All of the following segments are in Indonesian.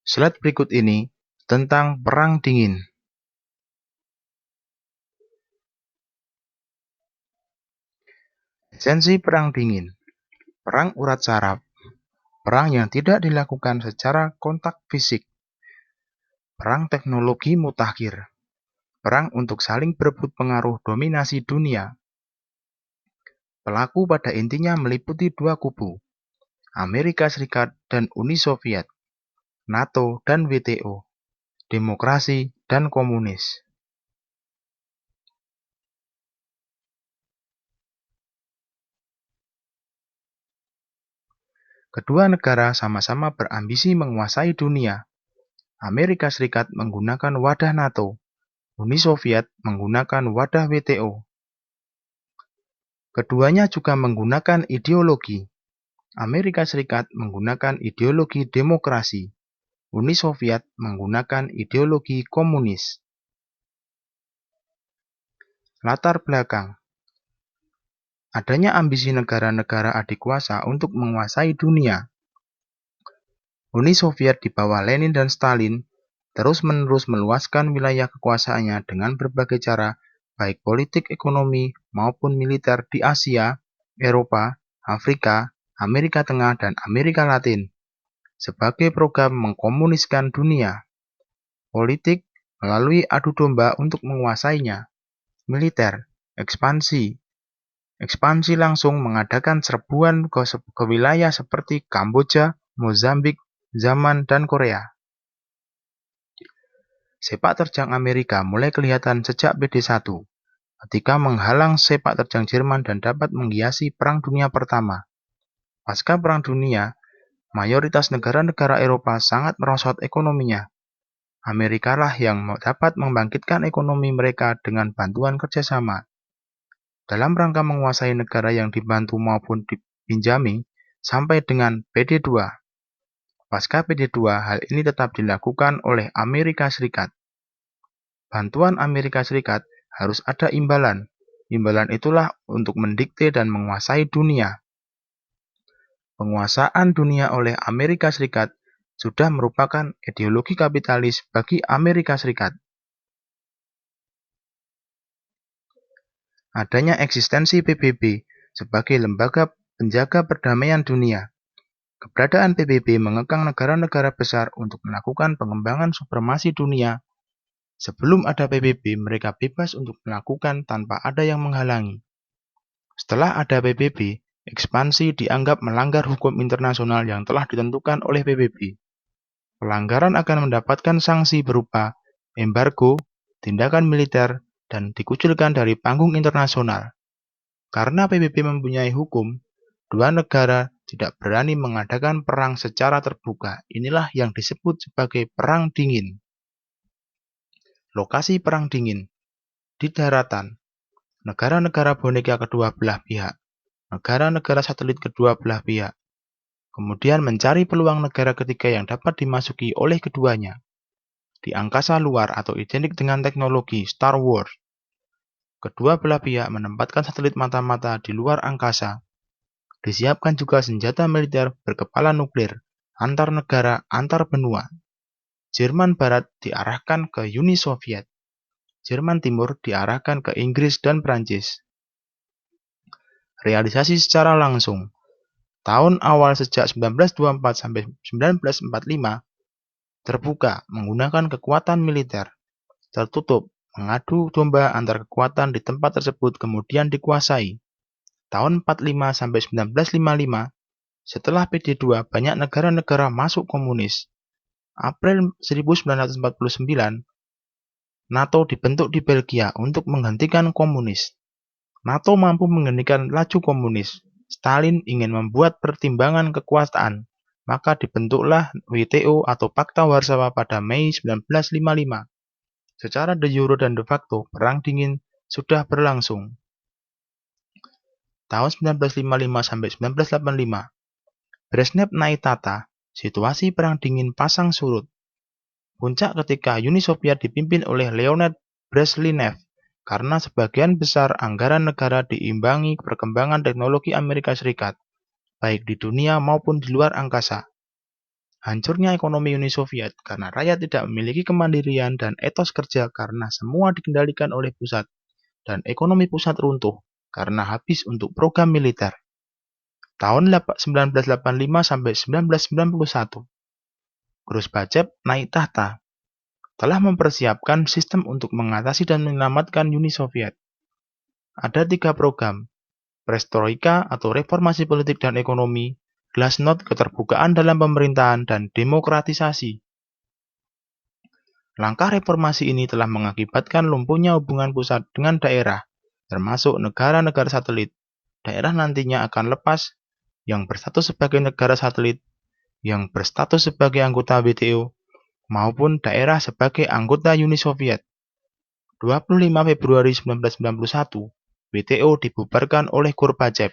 Slide berikut ini tentang Perang Dingin. Esensi Perang Dingin. Perang urat saraf. Perang yang tidak dilakukan secara kontak fisik. Perang teknologi mutakhir. Perang untuk saling berebut pengaruh dominasi dunia. Pelaku pada intinya meliputi dua kubu, Amerika Serikat dan Uni Soviet, NATO dan WTO, demokrasi dan komunis. Kedua negara sama-sama berambisi menguasai dunia. Amerika Serikat menggunakan wadah NATO, Uni Soviet menggunakan wadah WTO. Keduanya juga menggunakan ideologi. Amerika Serikat menggunakan ideologi demokrasi, Uni Soviet menggunakan ideologi komunis. Latar belakang. Adanya ambisi negara-negara adikuasa untuk menguasai dunia. Uni Soviet di bawah Lenin dan Stalin terus-menerus meluaskan wilayah kekuasaannya dengan berbagai cara, baik politik, ekonomi, maupun militer di Asia, Eropa, Afrika, Amerika Tengah, dan Amerika Latin, sebagai program mengkomuniskan dunia. Politik melalui adu domba untuk menguasainya. Militer, ekspansi. Ekspansi langsung mengadakan serbuan ke wilayah seperti Kamboja, Mozambik, Zaman, dan Korea. Sepak terjang Amerika mulai kelihatan sejak PD1, ketika menghalang sepak terjang Jerman dan dapat menghiasi Perang Dunia Pertama. Pasca Perang Dunia, mayoritas negara-negara Eropa sangat merosot ekonominya. Amerika lah yang dapat membangkitkan ekonomi mereka dengan bantuan kerjasama. Dalam rangka menguasai negara yang dibantu maupun dipinjami, sampai dengan PD2. Pasca PD2, hal ini tetap dilakukan oleh Amerika Serikat. Bantuan Amerika Serikat harus ada imbalan. Imbalan itulah untuk mendikte dan menguasai dunia. Penguasaan dunia oleh Amerika Serikat sudah merupakan ideologi kapitalis bagi Amerika Serikat. Adanya eksistensi PBB sebagai lembaga penjaga perdamaian dunia. Keberadaan PBB mengekang negara-negara besar untuk melakukan pengembangan supremasi dunia. Sebelum ada PBB, mereka bebas untuk melakukan tanpa ada yang menghalangi. Setelah ada PBB, ekspansi dianggap melanggar hukum internasional yang telah ditentukan oleh PBB. Pelanggaran akan mendapatkan sanksi berupa embargo, tindakan militer, dan dikucilkan dari panggung internasional. Karena PBB mempunyai hukum, dua negara tidak berani mengadakan perang secara terbuka. Inilah yang disebut sebagai Perang Dingin. Lokasi Perang Dingin di daratan, negara-negara boneka kedua belah pihak, negara-negara satelit kedua belah pihak, kemudian mencari peluang negara ketiga yang dapat dimasuki oleh keduanya. Di angkasa luar atau identik dengan teknologi Star Wars, kedua belah pihak menempatkan satelit mata-mata di luar angkasa. Disiapkan juga senjata militer berkepala nuklir antar negara antar benua. Jerman Barat diarahkan ke Uni Soviet. Jerman Timur diarahkan ke Inggris dan Prancis. Realisasi secara langsung. Tahun awal sejak 1924 sampai 1945 terbuka menggunakan kekuatan militer. Tertutup mengadu domba antar kekuatan di tempat tersebut kemudian dikuasai. Tahun 45 sampai 1955 setelah PD2 banyak negara-negara masuk komunis. April 1949 NATO dibentuk di Belgia untuk menghentikan komunis. NATO mampu menghentikan laju komunis. Stalin ingin membuat pertimbangan kekuasaan, maka dibentuklah WTO atau Pakta Warsawa pada Mei 1955. Secara de jure dan de facto, Perang Dingin sudah berlangsung. Tahun 1955 sampai 1985, Brezhnev naik tata, situasi Perang Dingin pasang surut. Puncak ketika Uni Soviet dipimpin oleh Leonid Brezhnev, karena sebagian besar anggaran negara diimbangi perkembangan teknologi Amerika Serikat, baik di dunia maupun di luar angkasa. Hancurnya ekonomi Uni Soviet karena rakyat tidak memiliki kemandirian dan etos kerja karena semua dikendalikan oleh pusat, dan ekonomi pusat runtuh karena habis untuk program militer. Tahun 1985 sampai 1991, Gorbachev naik tahta, telah mempersiapkan sistem untuk mengatasi dan menyelamatkan Uni Soviet. Ada 3 program: perestroika atau reformasi politik dan ekonomi, glasnost keterbukaan dalam pemerintahan, dan demokratisasi. Langkah reformasi ini telah mengakibatkan lumpuhnya hubungan pusat dengan daerah, termasuk negara-negara satelit. Daerah nantinya akan lepas yang berstatus sebagai negara satelit, yang berstatus sebagai anggota WTO, maupun daerah sebagai anggota Uni Soviet. 25 Februari 1991, WTO dibubarkan oleh Gorbachev.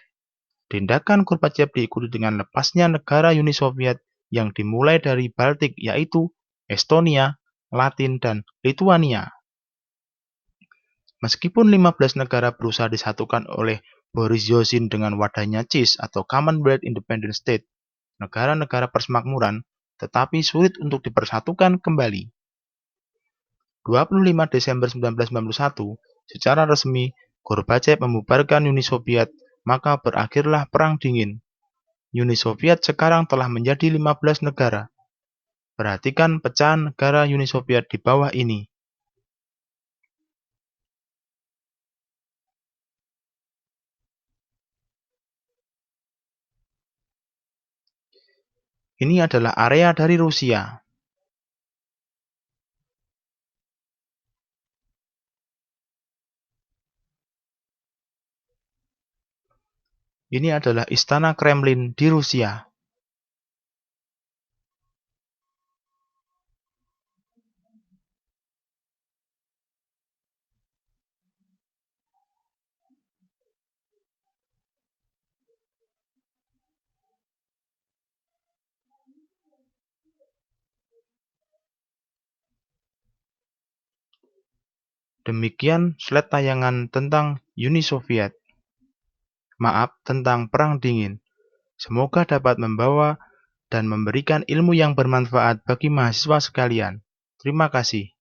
Tindakan Gorbachev diikuti dengan lepasnya negara Uni Soviet yang dimulai dari Baltik, yaitu Estonia, Latin, dan Lituania. Meskipun 15 negara berusaha disatukan oleh Boris Yeltsin dengan wadahnya CIS atau Commonwealth Independent State, negara-negara persemakmuran, tetapi sulit untuk dipersatukan kembali. 25 Desember 1991, secara resmi, Gorbachev membubarkan Uni Soviet, maka berakhirlah Perang Dingin. Uni Soviet sekarang telah menjadi 15 negara. Perhatikan pecahan negara Uni Soviet di bawah ini. Ini adalah area dari Rusia. Ini adalah Istana Kremlin di Rusia. Demikian slide tayangan tentang Uni Soviet. Maaf, tentang Perang Dingin. Semoga dapat membawa dan memberikan ilmu yang bermanfaat bagi mahasiswa sekalian. Terima kasih.